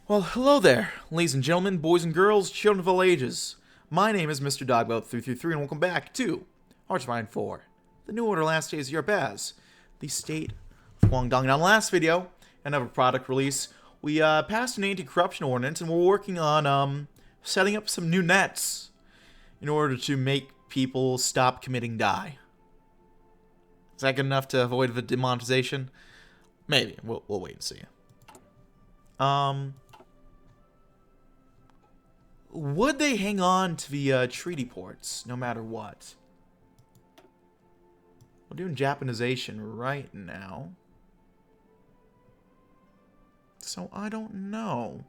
Well, hello there, ladies and gentlemen, boys and girls, children of all ages. My name is Mr. Dogboat333, and welcome back to Archvine 4, the New Order Last Days of Europe as the State of Guangdong. Now, in the last video, another product release, we passed an anti-corruption ordinance, and we're working on setting up some new nets in order to make people stop committing die. Is that good enough to avoid the demonetization? Maybe. We'll wait and see. Would they hang on to the treaty ports no matter what? We're doing Japanization right now. So I don't know.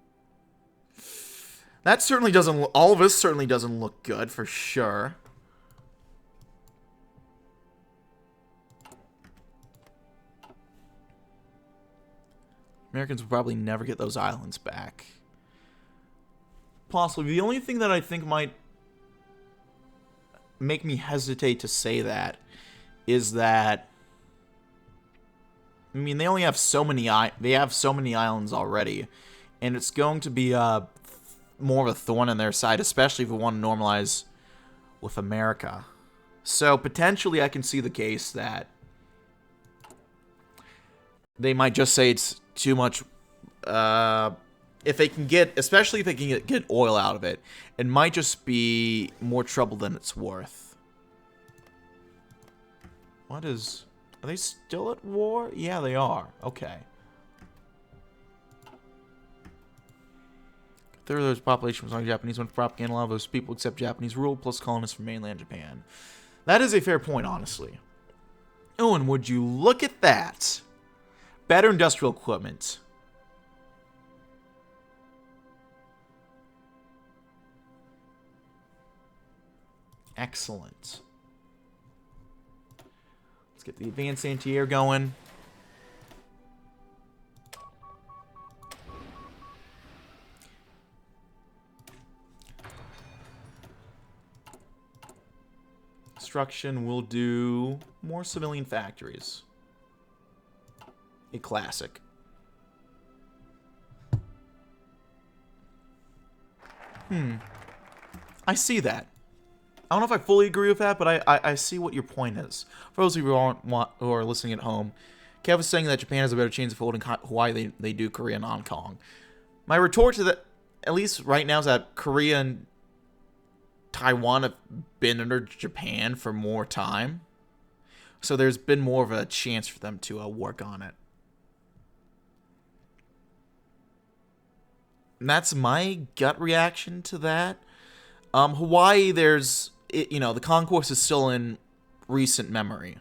That certainly doesn't look, all of this certainly doesn't look good for sure. Americans will probably never get those islands back. Possibly. The only thing that I think might make me hesitate to say that is that, I mean, they only have so many islands already, and it's going to be more of a thorn in their side, especially if we want to normalize with America. So potentially I can see the case that they might just say it's too much. If they can get, especially if they can get oil out of it, it might just be more trouble than it's worth. Are they still at war? Yeah, they are. Okay. A third of those population was on Japanese when propaganda. A lot of those people accept Japanese rule, plus colonists from mainland Japan. That is a fair point, honestly. Oh, and would you look at that? Better industrial equipment. Excellent. Let's get the advanced anti-air going. Construction will do more civilian factories. A classic. I see that. I don't know if I fully agree with that, but I see what your point is. For those of you who are listening at home, Kev was saying that Japan has a better chance of holding Hawaii than they do Korea and Hong Kong. My retort to that, at least right now, is that Korea and Taiwan have been under Japan for more time. So there's been more of a chance for them to work on it. And that's my gut reaction to that. Hawaii, the conquest is still in recent memory.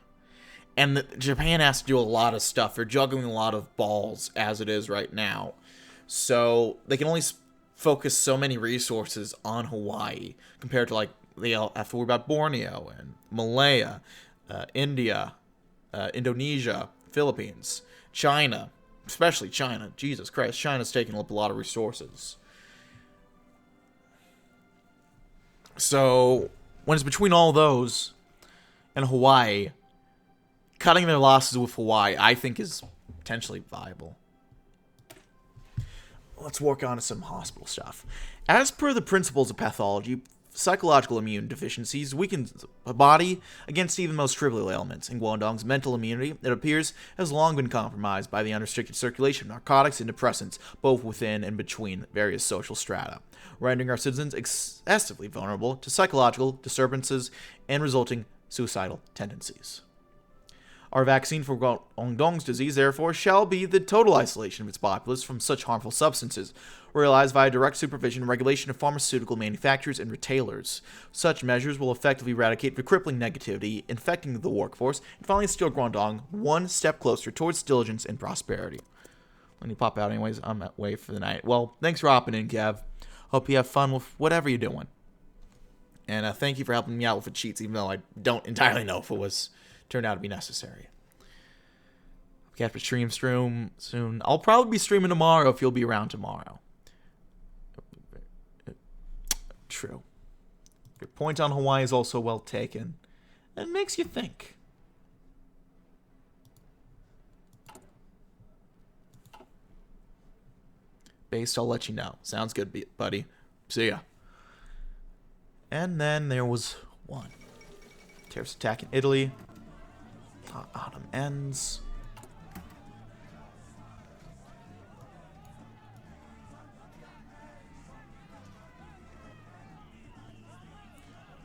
And Japan has to do a lot of stuff. They're juggling a lot of balls as it is right now. So they can only focus so many resources on Hawaii compared to, like, they have to worry about Borneo and Malaya, India, Indonesia, Philippines, China, especially China. Jesus Christ, China's taking up a lot of resources. So, when it's between all those and Hawaii, cutting their losses with Hawaii, I think, is potentially viable. Let's work on some hospital stuff. As per the principles of pathology, psychological immune deficiencies weaken the body against even the most trivial ailments. In Guangdong's mental immunity, it appears, has long been compromised by the unrestricted circulation of narcotics and depressants, both within and between various social strata, rendering our citizens excessively vulnerable to psychological disturbances and resulting suicidal tendencies. Our vaccine for Guangdong's disease, therefore, shall be the total isolation of its populace from such harmful substances, realized via direct supervision and regulation of pharmaceutical manufacturers and retailers. Such measures will effectively eradicate the crippling negativity infecting the workforce and finally steer Guangdong one step closer towards diligence and prosperity. Let me pop out anyways. I'm away for the night. Well, thanks for hopping in, Kev. Hope you have fun with whatever you're doing. And thank you for helping me out with the cheats, even though I don't entirely know if it was turned out to be necessary. We have to stream soon. I'll probably be streaming tomorrow if you'll be around tomorrow. True. Your point on Hawaii is also well taken. It makes you think. based, I'll let you know. Sounds good, buddy. See ya. And then there was one. Terrorist attack in Italy. Autumn ends.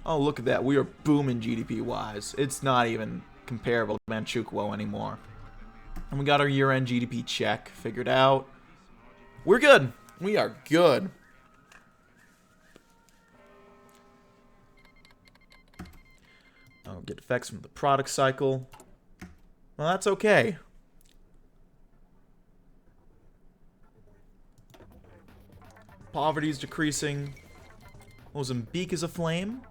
Oh, look at that. We are booming GDP-wise. It's not even comparable to Manchukuo anymore. And we got our year-end GDP check figured out. We're good. We are good. Oh, get effects from the product cycle. Well, that's okay. Poverty is decreasing. Mozambique is aflame.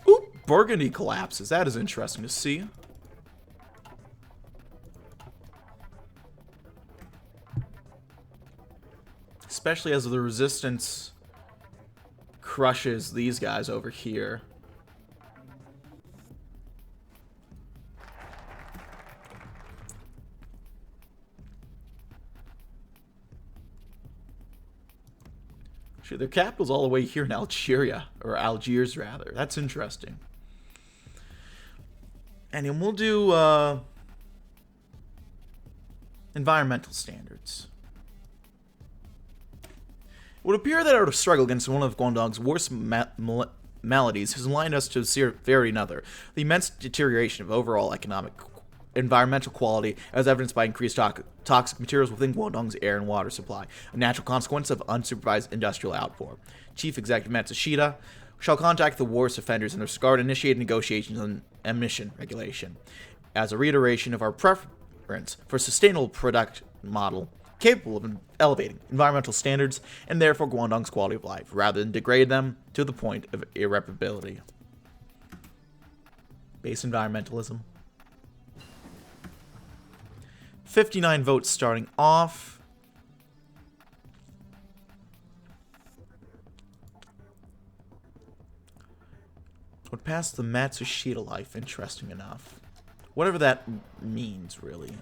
Oop, Burgundy collapses. That is interesting to see. Especially as the resistance crushes these guys over here. Shit, their capital's all the way here in Algeria, or Algiers rather. That's interesting. And then we'll do environmental standards. It would appear that our struggle against one of Guangdong's worst maladies has aligned us to severity another. The immense deterioration of overall environmental quality, as evidenced by increased toxic materials within Guangdong's air and water supply, a natural consequence of unsupervised industrial outpour. Chief Executive Matsushita shall contact the worst offenders in this regard and initiate negotiations on emission regulation. As a reiteration of our preference for a sustainable product model capable of elevating environmental standards and therefore Guangdong's quality of life, rather than degrade them to the point of irreparability. Base environmentalism. 59 votes starting off. Would pass the Matsushita life, interesting enough. Whatever that means, really.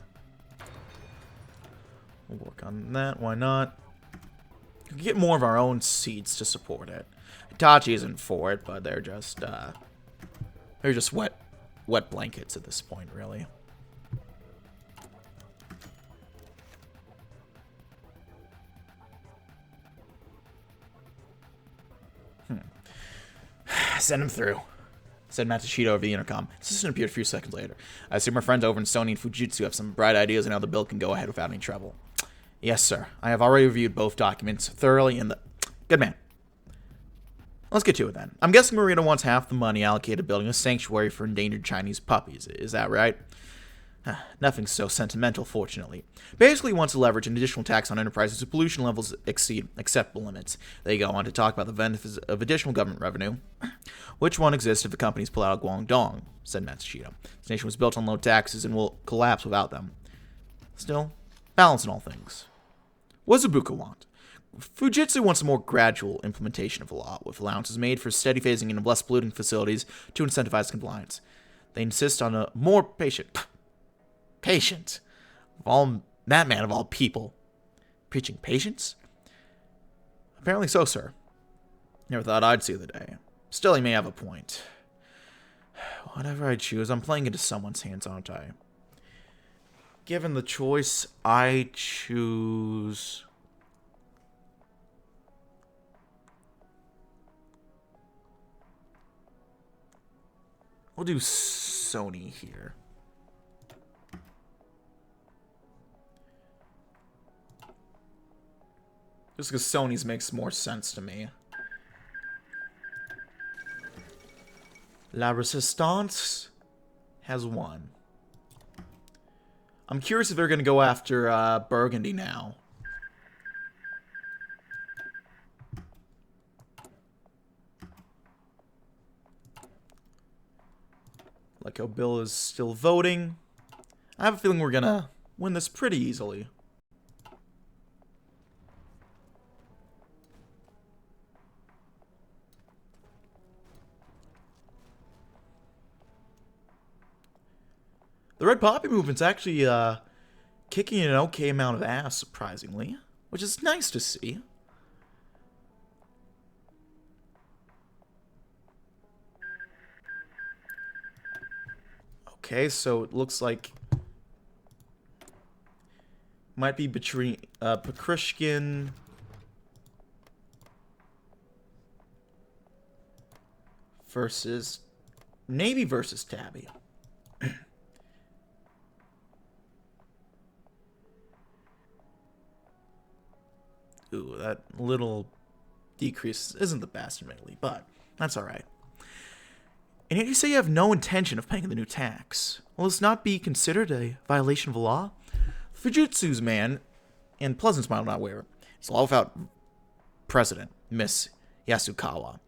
We'll work on that, why not? We can get more of our own seats to support it. Hitachi isn't for it, but they're just wet blankets at this point, really. Send him through, said Matsushita over the intercom. Assistant appeared a few seconds later. I assume our friends over in Sony and Fujitsu have some bright ideas on how the bill can go ahead without any trouble. Yes, sir. I have already reviewed both documents thoroughly and Good man. Let's get to it then. I'm guessing Marina wants half the money allocated to building a sanctuary for endangered Chinese puppies. Is that right? Nothing so sentimental, fortunately. Basically, he wants to leverage an additional tax on enterprises whose pollution levels exceed acceptable limits. They go on to talk about the benefits of additional government revenue, which won't exist if the companies pull out of Guangdong, said Matsushita. This nation was built on low taxes and will collapse without them. Still, balance in all things. What does Ibuka want? Fujitsu wants a more gradual implementation of the law, with allowances made for steady phasing in of less polluting facilities to incentivize compliance. They insist on a more patient, that man of all people, preaching patience? Apparently so, sir. Never thought I'd see the day. Still, he may have a point. Whatever I choose, I'm playing into someone's hands, aren't I? Given the choice, I choose... We'll do Sony here. Just because Sony's makes more sense to me. La Resistance has won. I'm curious if they're going to go after Burgundy now. Like how Bill is still voting. I have a feeling we're going to win this pretty easily. The Red Poppy movement's actually kicking an okay amount of ass, surprisingly, which is nice to see. Okay, so it looks like might be between Pakrishkin versus Navy versus Tabby. Ooh, that little decrease isn't the best, admittedly, but that's alright. And yet you say you have no intention of paying the new tax. Will this not be considered a violation of the law? Fujitsu's man, and Pleasant Smile not wear, is law without president, Miss Yasukawa,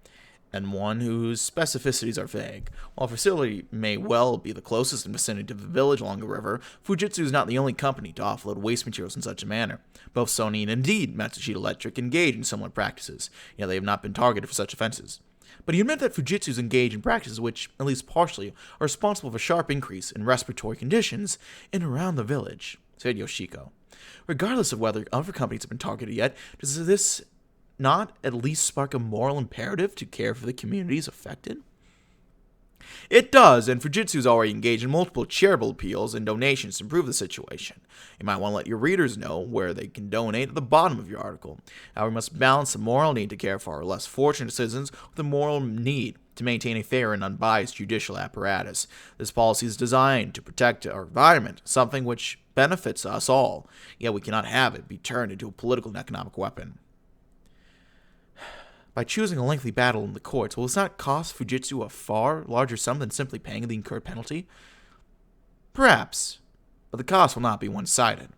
and one whose specificities are vague. While the facility may well be the closest in vicinity to the village along the river, Fujitsu is not the only company to offload waste materials in such a manner. Both Sony and indeed Matsushita Electric engage in similar practices, yet they have not been targeted for such offenses. But he admitted that Fujitsu's engage in practices which, at least partially, are responsible for a sharp increase in respiratory conditions in and around the village, said Yoshiko. Regardless of whether other companies have been targeted yet, does this not at least spark a moral imperative to care for the communities affected? It does, and Fujitsu's already engaged in multiple charitable appeals and donations to improve the situation. You might want to let your readers know where they can donate at the bottom of your article. However, we must balance the moral need to care for our less fortunate citizens with the moral need to maintain a fair and unbiased judicial apparatus. This policy is designed to protect our environment, something which benefits us all, yet we cannot have it be turned into a political and economic weapon. By choosing a lengthy battle in the courts, will this not cost Fujitsu a far larger sum than simply paying the incurred penalty? Perhaps, but the cost will not be one-sided.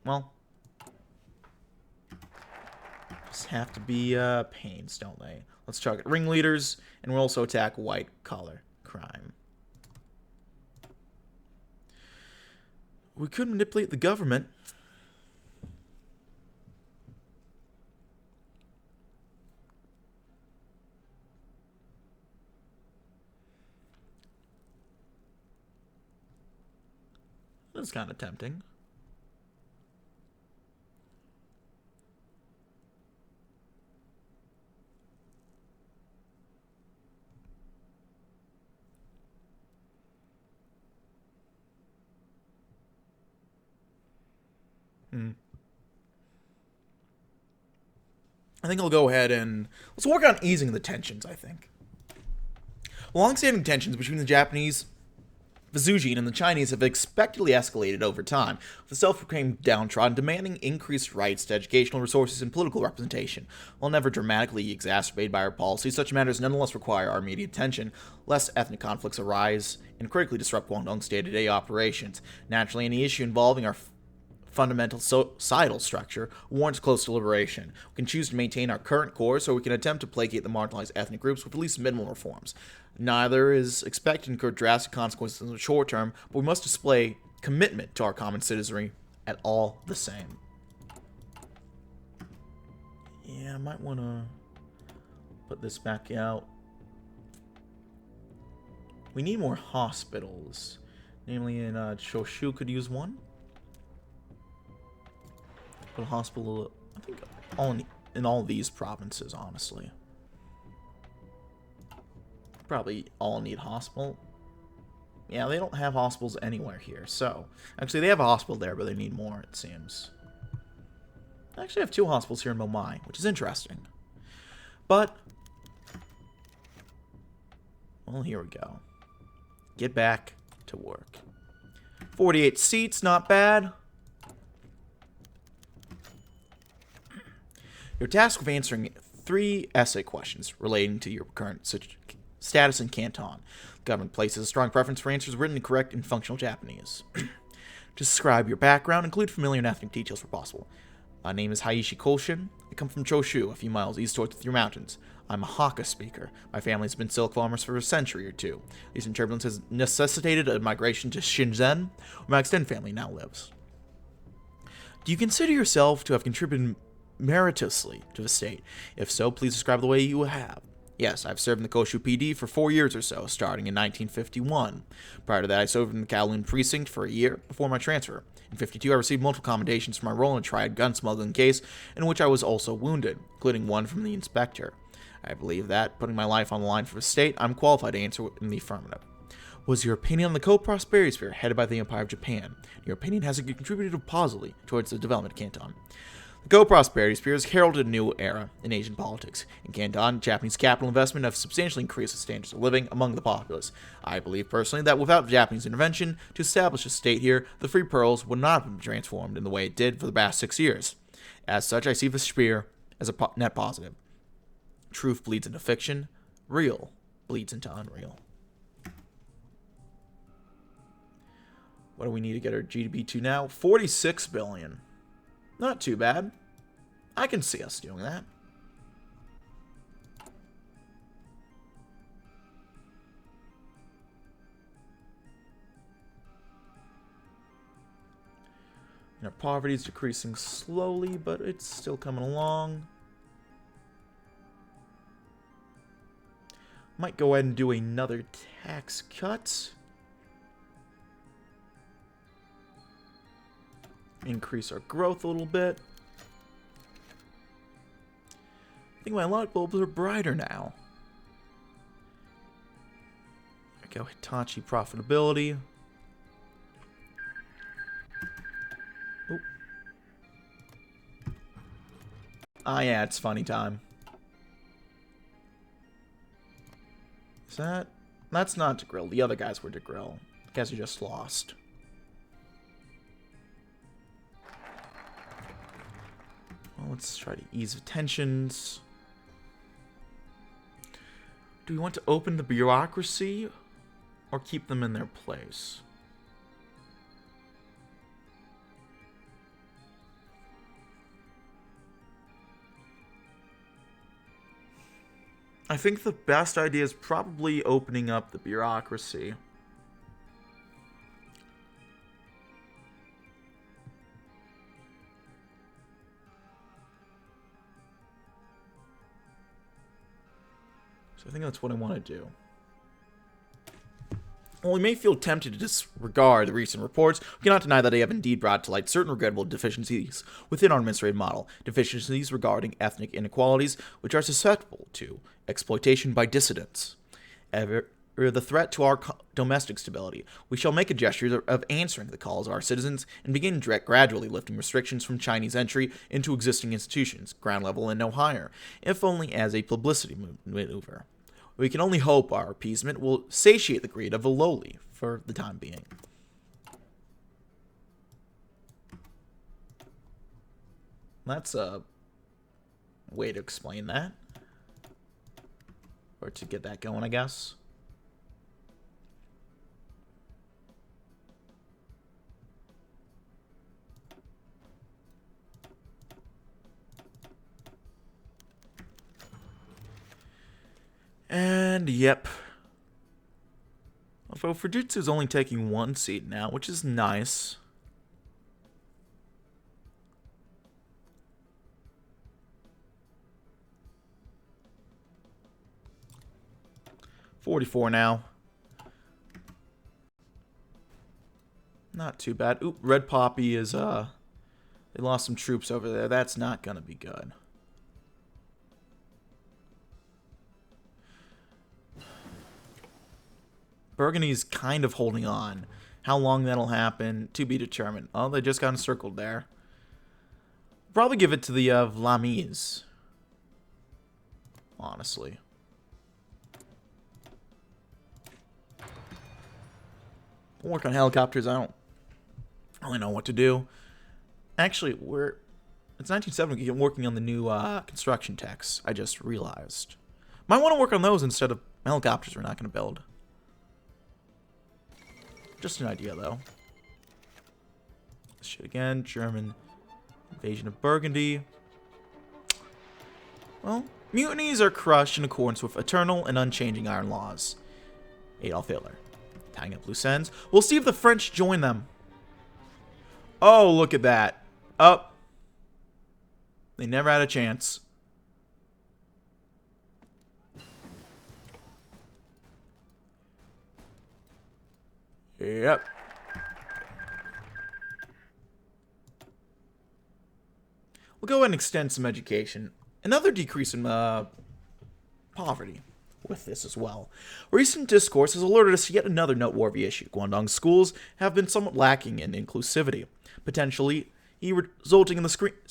Well, just have to be pains, don't they? Let's target ringleaders, and we'll also attack white-collar crime. We could manipulate the government. That's kind of tempting. I think I'll go ahead and let's work on easing the tensions, I think. Long-standing tensions between the Japanese, the Zujin, and the Chinese have expectedly escalated over time, with the self-proclaimed downtrodden demanding increased rights to educational resources and political representation. While never dramatically exacerbated by our policies, such matters nonetheless require our immediate attention, lest ethnic conflicts arise and critically disrupt Guangdong's day-to-day operations. Naturally, any issue involving our fundamental societal structure warrants close deliberation. We can choose to maintain our current course, or we can attempt to placate the marginalized ethnic groups with at least minimal reforms. Neither is expected to incur drastic consequences in the short term, but we must display commitment to our common citizenry at all the same. Yeah, I might want to put this back out. We need more hospitals. Namely, in Choshu could use one. But a hospital, I think, in all these provinces, honestly. Probably all need hospital. Yeah, they don't have hospitals anywhere here, so... Actually, they have a hospital there, but they need more, it seems. They actually have 2 hospitals here in Momai, which is interesting. But... well, here we go. Get back to work. 48 seats, not bad. You're tasked with answering 3 essay questions relating to your current status in Canton. The government places a strong preference for answers written in correct and functional Japanese. Describe your background, include familiar and ethnic details where possible. My name is Haishi Koshin. I come from Choshu, a few miles east towards the Three Mountains. I'm a Hakka speaker. My family has been silk farmers for a century or 2. Recent turbulence has necessitated a migration to Shenzhen, where my extended family now lives. Do you consider yourself to have contributed meritoriously to the state? If so, please describe the way you have. Yes, I've served in the Koshu PD for 4 years or so, starting in 1951. Prior to that, I served in the Kowloon Precinct for a year before my transfer. In 52, I received multiple commendations for my role in a triad gun smuggling case, in which I was also wounded, including one from the inspector. I believe that, putting my life on the line for the state, I'm qualified to answer in the affirmative. Was your opinion on the co-prosperity sphere headed by the Empire of Japan? Your opinion has contributed positively towards the development of Canton. The co-prosperity sphere has heralded a new era in Asian politics. In Canton, Japanese capital investment have substantially increased the standards of living among the populace. I believe personally that without Japanese intervention to establish a state here, the Free Pearls would not have been transformed in the way it did for the past 6 years. As such, I see the sphere as a net positive. Truth bleeds into fiction. Real bleeds into unreal. What do we need to get our GDP to now? 46 billion. Not too bad. I can see us doing that. Our poverty is decreasing slowly, but it's still coming along. Might go ahead and do another tax cut. Increase our growth a little bit. I think my light bulbs are brighter now. There we go, Hitachi profitability. Oh. Ah, yeah, it's funny time. Is that? That's not to grill. The other guys were to grill. The guys who just lost. Well, let's try to ease the tensions. Do we want to open the bureaucracy or keep them in their place? I think the best idea is probably opening up the bureaucracy. So I think that's what I want to do. While we may feel tempted to disregard the recent reports, we cannot deny that they have indeed brought to light certain regrettable deficiencies within our administrative model, deficiencies regarding ethnic inequalities, which are susceptible to exploitation by dissidents. The threat to our domestic stability, we shall make a gesture of answering the calls of our citizens and begin gradually lifting restrictions from Chinese entry into existing institutions, ground level and no higher, if only as a publicity maneuver. We can only hope our appeasement will satiate the greed of the lowly for the time being. That's a way to explain that. Or to get that going, I guess. And yep. Although Fujitsu's only taking 1 seat now, which is nice. $44 now. Not too bad. Oop, Red Poppy is, they lost some troops over there. That's not gonna be good. Burgundy's kind of holding on. How long that'll happen, to be determined. Oh, they just got encircled there. Probably give it to the Vlaamese. Honestly. We'll work on helicopters. I don't really know what to do. Actually, it's 1970. We're working on the new construction techs. I just realized. Might want to work on those instead of helicopters we're not going to build. Just an idea, though. This shit again. German invasion of Burgundy. Well, mutinies are crushed in accordance with eternal and unchanging iron laws. Adolf Hitler. Tying up loose ends. We'll see if the French join them. Oh, look at that. Up. They never had a chance. Yep. We'll go ahead and extend some education. Another decrease in poverty with this as well. Recent discourse has alerted us to yet another noteworthy issue. Guangdong schools have been somewhat lacking in inclusivity, potentially resulting in the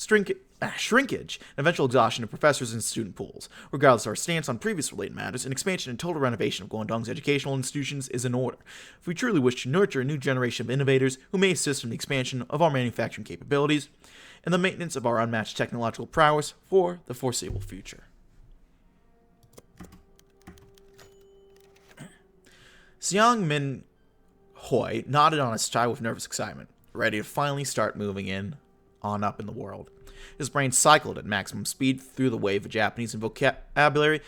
shrinkage and eventual exhaustion of professors and student pools. Regardless of our stance on previous related matters, an expansion and total renovation of Guangdong's educational institutions is in order. If we truly wish to nurture a new generation of innovators who may assist in the expansion of our manufacturing capabilities and the maintenance of our unmatched technological prowess for the foreseeable future. Xiang Min Hoi nodded on his tie with nervous excitement, ready to finally start moving on up in the world. His brain cycled at maximum speed through the wave of Japanese and vocabulary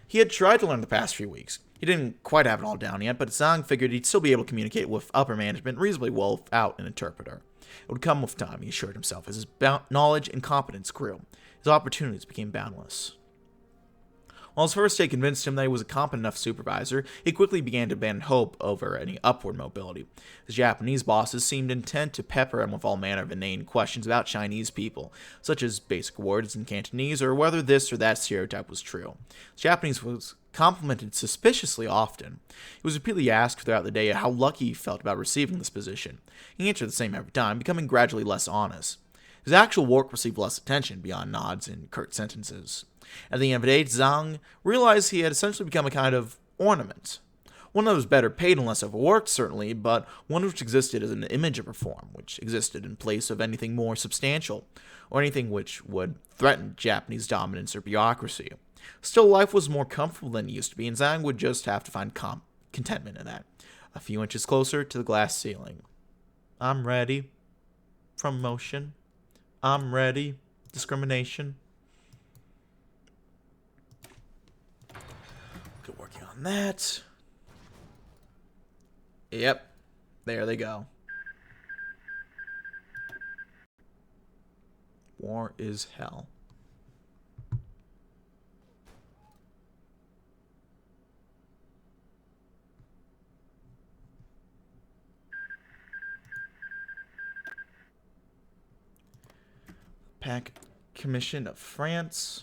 he had tried to learn the past few weeks. He didn't quite have it all down yet, but Zhang figured he'd still be able to communicate with upper management reasonably well without an interpreter. It would come with time, he assured himself, as his knowledge and competence grew. His opportunities became boundless. While his first day convinced him that he was a competent enough supervisor, he quickly began to abandon hope over any upward mobility. His Japanese bosses seemed intent to pepper him with all manner of inane questions about Chinese people, such as basic words in Cantonese or whether this or that stereotype was true. His Japanese was complimented suspiciously often. He was repeatedly asked throughout the day how lucky he felt about receiving this position. He answered the same every time, becoming gradually less honest. His actual work received less attention beyond nods and curt sentences. At the end of the day, Zhang realized he had essentially become a kind of ornament. One that was better paid and less overworked, certainly, but one which existed as an image of reform, which existed in place of anything more substantial, or anything which would threaten Japanese dominance or bureaucracy. Still, life was more comfortable than it used to be, and Zhang would just have to find contentment in that. A few inches closer to the glass ceiling. I'm ready. Promotion. I'm ready. Discrimination. Good working on that. Yep. There they go. War is hell. Pack Commission of France.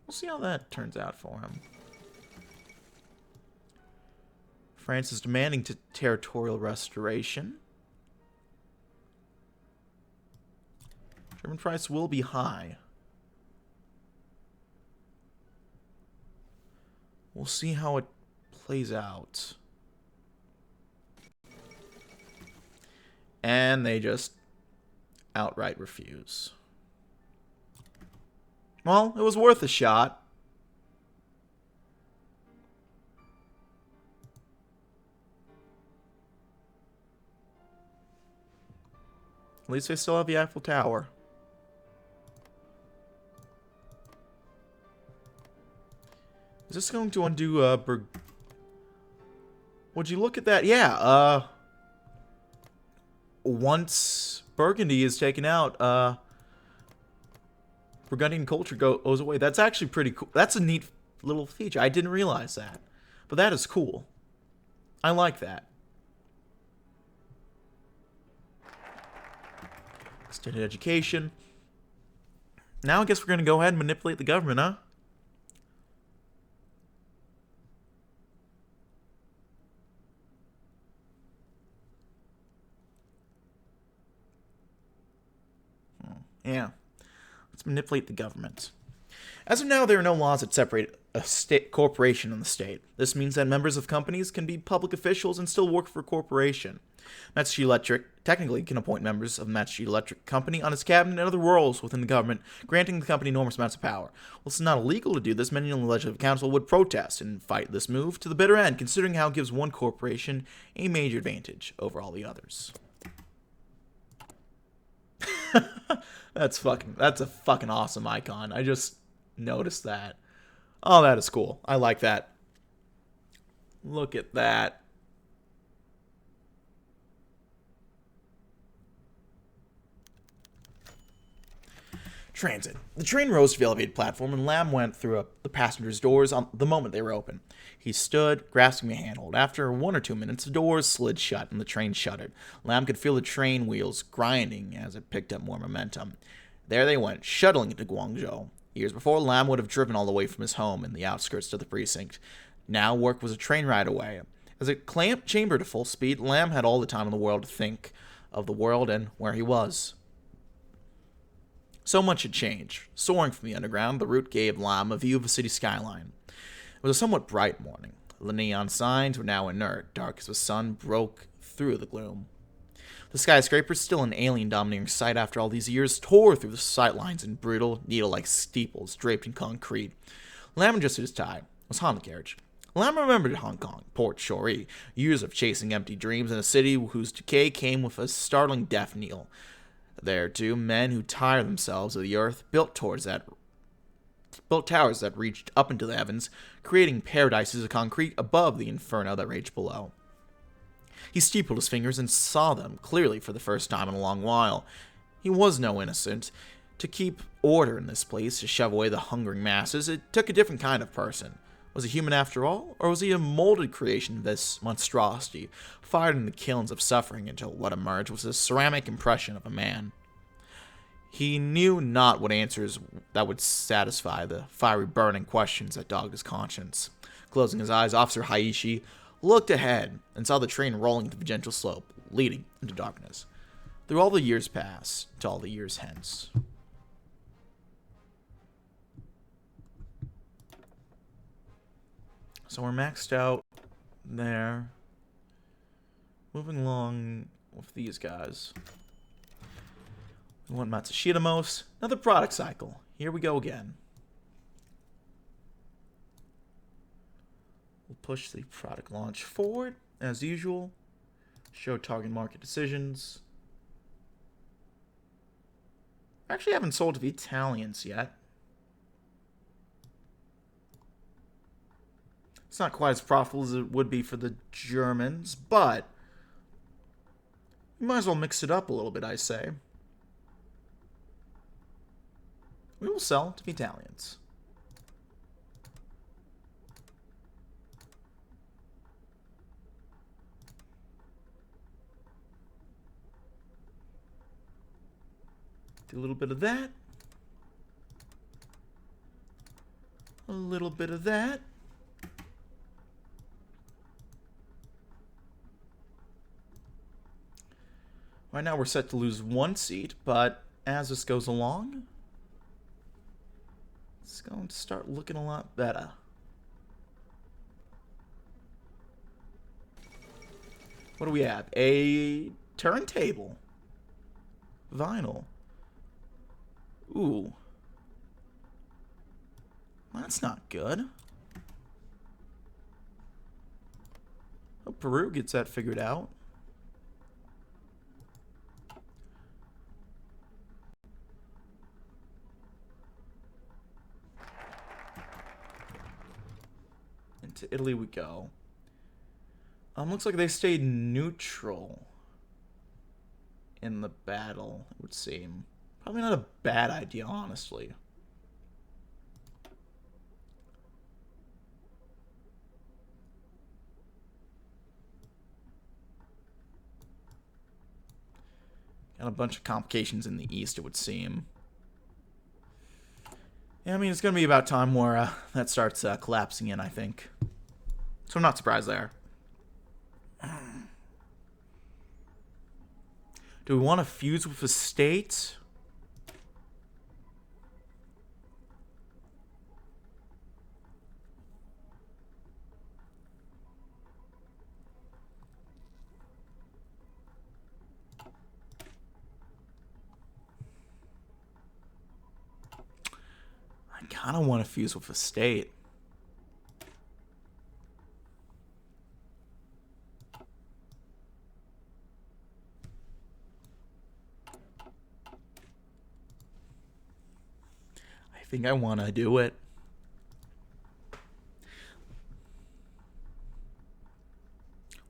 We'll see how that turns out for him. France is demanding territorial restoration. German price will be high. We'll see how it plays out. And they just outright refuse. Well, it was worth a shot. At least they still have the Eiffel Tower. Is this going to undo, would you look at that? Yeah, once Burgundy is taken out, Burgundian culture goes away. That's actually pretty cool. That's a neat little feature. I didn't realize that. But that is cool. I like that. Extended education. Now I guess we're going to go ahead and manipulate the government, huh? Yeah. Let's manipulate the government. As of now, there are no laws that separate a state corporation and the state. This means that members of companies can be public officials and still work for a corporation. Matsushita Electric technically can appoint members of Matsushita Electric Company on its cabinet and other roles within the government, granting the company enormous amounts of power. While it's not illegal to do this, many in the Legislative Council would protest and fight this move to the bitter end, considering how it gives one corporation a major advantage over all the others. That's a fucking awesome icon. I just noticed that. Oh, that is cool. I like that. Look at that. Transit. The train rose to the elevated platform, and Lamb went through the passengers' doors on the moment they were open. He stood, grasping a handhold. After 1 or 2 minutes, the doors slid shut, and the train shuddered. Lamb could feel the train wheels grinding as it picked up more momentum. There they went, shuttling into Guangdong. Years before, Lamb would have driven all the way from his home in the outskirts of the precinct. Now work was a train ride away. As it chambered at full speed, Lamb had all the time in the world to think of the world and where he was. So much had changed. Soaring from the underground, the route gave Lamb a view of the city skyline. It was a somewhat bright morning. The neon signs were now inert, dark as the sun broke through the gloom. The skyscrapers, still an alien-dominating sight after all these years, tore through the sightlines in brutal, needle-like steeples draped in concrete. Lamb adjusted his tie. It was Honda carriage. Lamb remembered Hong Kong, Port Shori, years of chasing empty dreams in a city whose decay came with a startling death knell. There, too, men who tired themselves of the earth built towers that reached up into the heavens, creating paradises of concrete above the inferno that raged below. He steepled his fingers and saw them clearly for the first time in a long while. He was no innocent. To keep order in this place, to shove away the hungering masses, it took a different kind of person. Was he human after all, or was he a molded creation of this monstrosity, fired in the kilns of suffering until what emerged was a ceramic impression of a man? He knew not what answers that would satisfy the fiery burning questions that dogged his conscience. Closing his eyes, Officer Haishi looked ahead and saw the train rolling to the gentle slope, leading into darkness. Through all the years past, to all the years hence. So we're maxed out there. Moving along with these guys. We want Matsushita most. Another product cycle. Here we go again. We'll push the product launch forward, as usual. Show target market decisions. I actually haven't sold to the Italians yet. It's not quite as profitable as it would be for the Germans, but we might as well mix it up a little bit, I say. We will sell to the Italians. Do a little bit of that. A little bit of that. Right now we're set to lose 1 seat, but as this goes along, it's going to start looking a lot better. What do we have? A turntable. Vinyl. Ooh. That's not good. Hope Peru gets that figured out. To Italy we go. Looks like they stayed neutral in the battle, it would seem. Probably not a bad idea, honestly. Got a bunch of complications in the east, it would seem. Yeah, I mean, it's going to be about time where that starts collapsing in, I think. So I'm not surprised there. Do we want to fuse with the state? I kind of want to fuse with the state. I think I want to do it.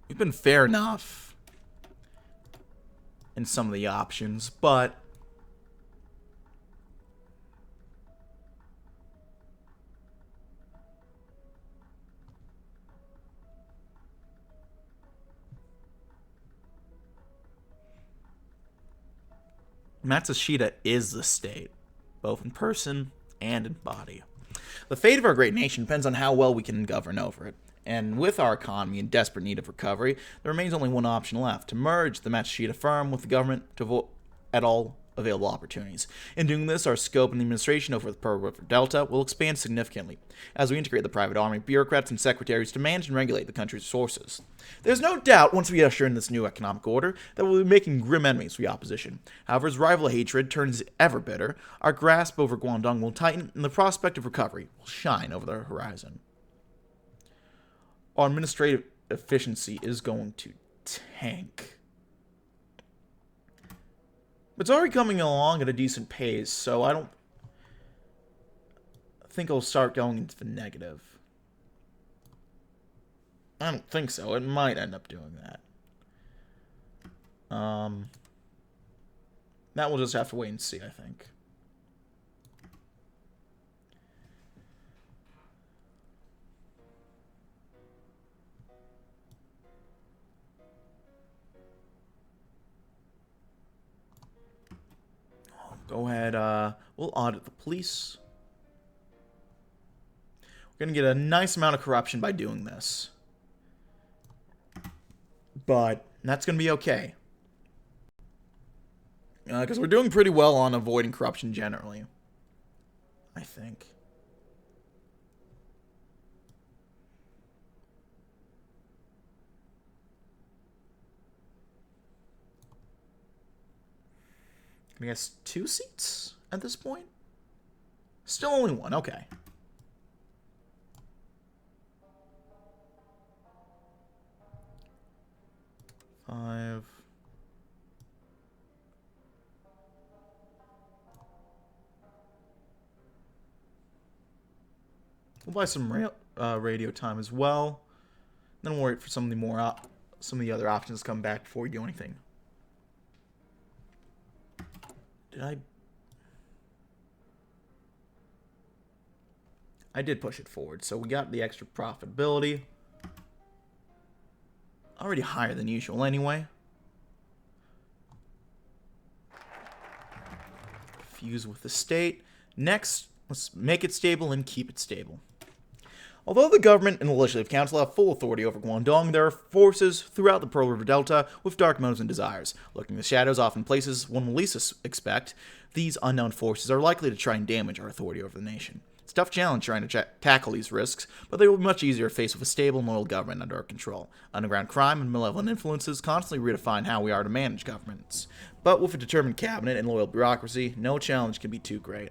We've been fair enough in some of the options, but Matsushita is the state, both in person and in body. The fate of our great nation depends on how well we can govern over it. And with our economy in desperate need of recovery, there remains only one option left: to merge the Matsushita firm with the government to vote at all available opportunities. In doing this, our scope and administration over the Pearl River Delta will expand significantly as we integrate the private army, bureaucrats, and secretaries to manage and regulate the country's resources. There's no doubt, once we usher in this new economic order, that we'll be making grim enemies for the opposition. However, as rival hatred turns ever bitter, our grasp over Guangdong will tighten, and the prospect of recovery will shine over the horizon. Our administrative efficiency is going to tank. It's already coming along at a decent pace, so I don't think it'll start going into the negative. I don't think so. It might end up doing that. That we'll just have to wait and see, I think. Go ahead, we'll audit the police. We're going to get a nice amount of corruption by doing this. But that's going to be okay. Because we're doing pretty well on avoiding corruption generally, I think. I guess 2 seats at this point? Still only 1, okay. Five. We'll buy some radio time as well. Then we'll wait for some of the other options to come back before we do anything. I did push it forward, so we got the extra profitability. Already higher than usual anyway. Fuse with the state. Next, let's make it stable and keep it stable. Although the government and the Legislative Council have full authority over Guangdong, there are forces throughout the Pearl River Delta with dark motives and desires. Lurking in the shadows, often places one will least expect, these unknown forces are likely to try and damage our authority over the nation. It's a tough challenge trying to tackle these risks, but they will be much easier faced with a stable and loyal government under our control. Underground crime and malevolent influences constantly redefine how we are to manage governments. But with a determined cabinet and loyal bureaucracy, no challenge can be too great.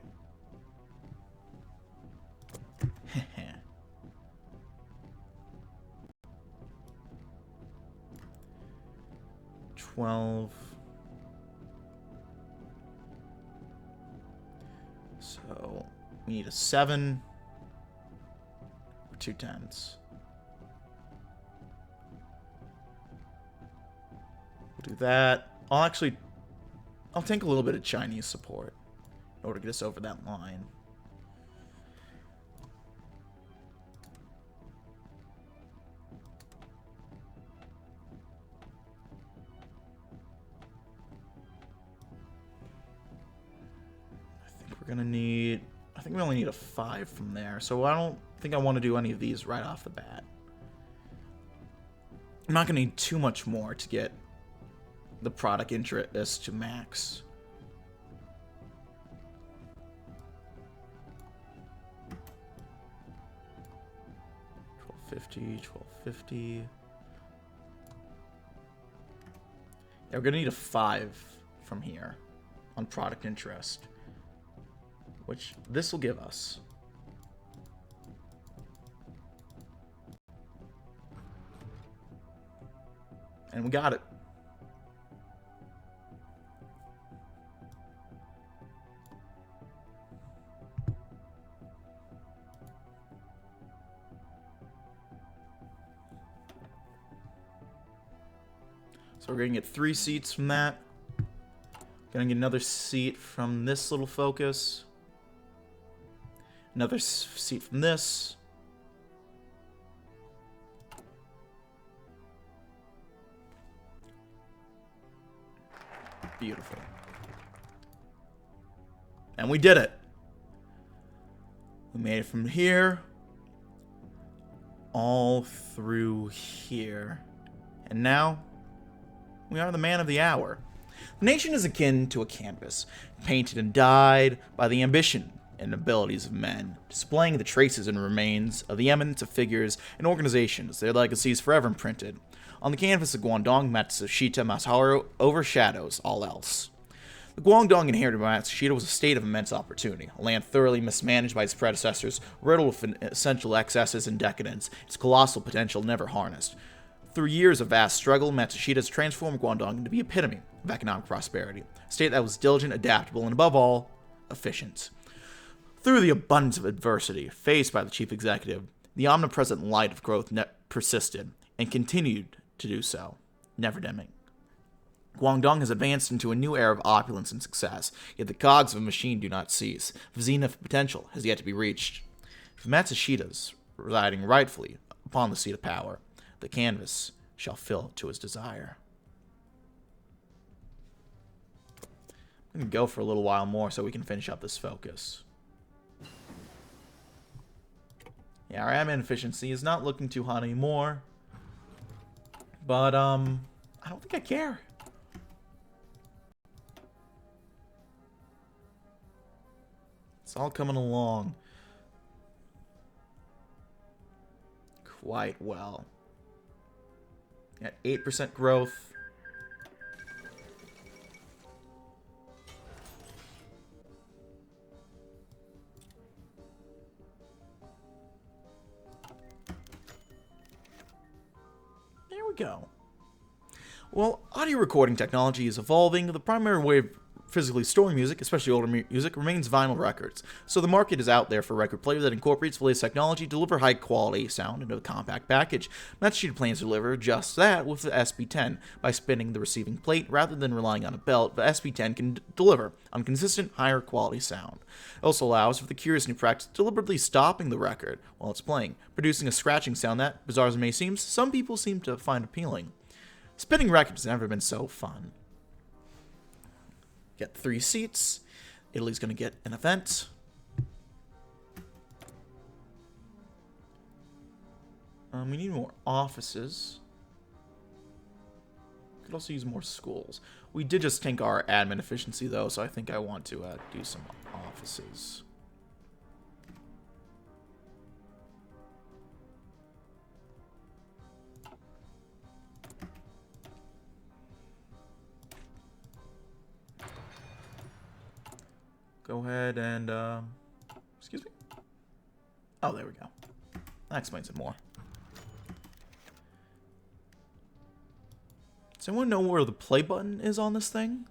12. So we need a 7 or 2 10s. We'll do that. I'll take a little bit of Chinese support in order to get us over that line. I think we only need a 5 from there, so I don't think I want to do any of these right off the bat. I'm not going to need too much more to get the product interest to max. $12.50. Yeah, we're going to need a 5 from here on product interest, which this will give us. And we got it. So we're going to get 3 seats from that. Going to get another seat from this little focus. Another seat from this. Beautiful. And we did it. We made it from here all through here. And now, we are the man of the hour. The nation is akin to a canvas, painted and dyed by the ambition and abilities of men, displaying the traces and remains of the eminence of figures and organizations, their legacies forever imprinted. On the canvas of Guangdong, Matsushita Masaharu overshadows all else. The Guangdong inherited by Matsushita was a state of immense opportunity, a land thoroughly mismanaged by its predecessors, riddled with essential excesses and decadence, its colossal potential never harnessed. Through years of vast struggle, Matsushita has transformed Guangdong into the epitome of economic prosperity, a state that was diligent, adaptable, and above all, efficient. Through the abundance of adversity faced by the chief executive, the omnipresent light of growth persisted and continued to do so, never dimming. Guangdong has advanced into a new era of opulence and success, yet the cogs of a machine do not cease. The zenith potential has yet to be reached. If Matsushitas residing rightfully upon the seat of power, the canvas shall fill to his desire. I'm going to go for a little while more so we can finish up this focus. Yeah, our admin efficiency is not looking too hot anymore. But, I don't think I care. It's all coming along quite well. Got 8% growth. There we go. Well, audio recording technology is evolving. The primary way of physically storing music, especially older music, remains vinyl records. So the market is out there for record players that incorporates the latest technology to deliver high-quality sound into a compact package. Matsushita plans to deliver just that with the SB10 by spinning the receiving plate rather than relying on a belt. The SB10 can deliver on consistent, higher-quality sound. It also allows for the curious new practice of deliberately stopping the record while it's playing, producing a scratching sound that, bizarre as it may seem, some people seem to find appealing. Spinning records has never been so fun. Get 3 seats. Italy's going to get an event. We need more offices. Could also use more schools. We did just tank our admin efficiency, though, so I think I want to do some offices. Go ahead and, excuse me? Oh, there we go. That explains it more. Does anyone know where the play button is on this thing?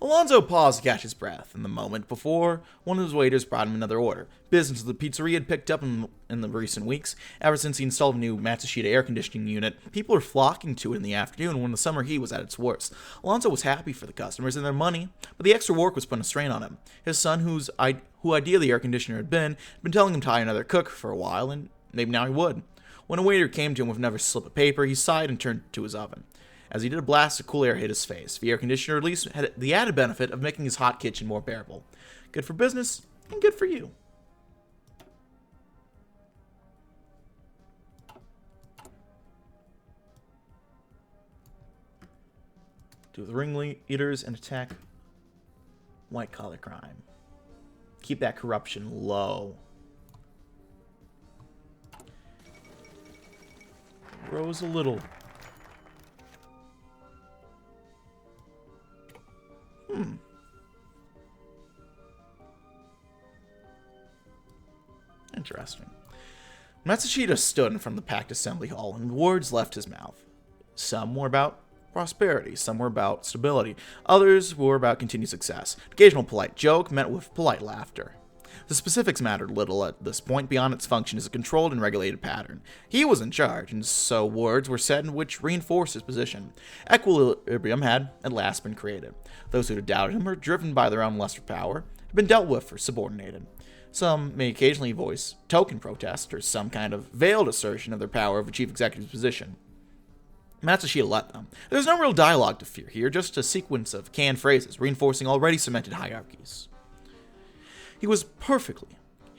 Alonzo paused to catch his breath in the moment before one of his waiters brought him another order. Business of the pizzeria had picked up in the recent weeks. Ever since he installed a new Matsushita air conditioning unit, people were flocking to it in the afternoon when the summer heat was at its worst. Alonzo was happy for the customers and their money, but the extra work was putting a strain on him. His son, who idea the air conditioner had been telling him to hire another cook for a while, and maybe now he would. When a waiter came to him with another slip of paper, he sighed and turned to his oven. As he did, a blast of cool air hit his face. The air conditioner at least had the added benefit of making his hot kitchen more bearable. Good for business, and good for you. Do the ringleaders and attack white-collar crime. Keep that corruption low. Rose a little. Interesting. Matsushita stood in front of the packed assembly hall, and words left his mouth. Some were about prosperity, some were about stability, others were about continued success. An occasional polite joke met with polite laughter. The specifics mattered little at this point beyond its function as a controlled and regulated pattern. He was in charge, and so words were said in which reinforced his position. Equilibrium had, at last, been created. Those who had doubted him or driven by their own lust for power had been dealt with or subordinated. Some may occasionally voice token protest or some kind of veiled assertion of their power of a chief executive's position. Matsushita let them. There's no real dialogue to fear here, just a sequence of canned phrases reinforcing already cemented hierarchies. He was perfectly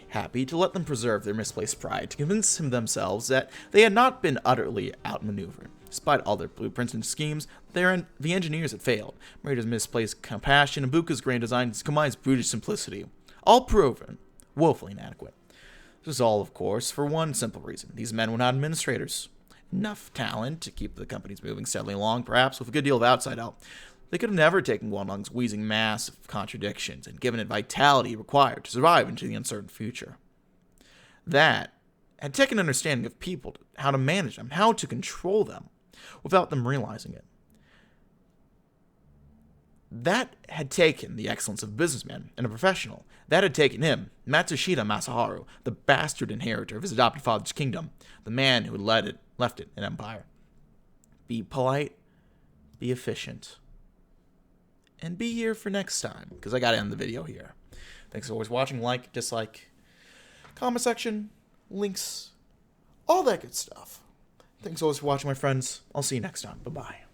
happy to let them preserve their misplaced pride, to convince themselves that they had not been utterly outmaneuvered. Despite all their blueprints and schemes, the engineers had failed. Murder's misplaced compassion and Buka's grand design combines brutish simplicity, all proven woefully inadequate. This is all, of course, for one simple reason. These men were not administrators. Enough talent to keep the companies moving steadily along, perhaps with a good deal of outside help. They could have never taken Guangdong's wheezing mass of contradictions and given it vitality required to survive into the uncertain future. That had taken understanding of people, how to manage them, how to control them, without them realizing it. That had taken the excellence of a businessman and a professional. That had taken him, Matsushita Masaharu, the bastard inheritor of his adopted father's kingdom, the man who had left it an empire. Be polite, be efficient, and be here for next time, because I gotta end the video here. Thanks for always watching. Like, dislike, comment section, links, all that good stuff. Thanks always for watching, my friends. I'll see you next time. Bye-bye.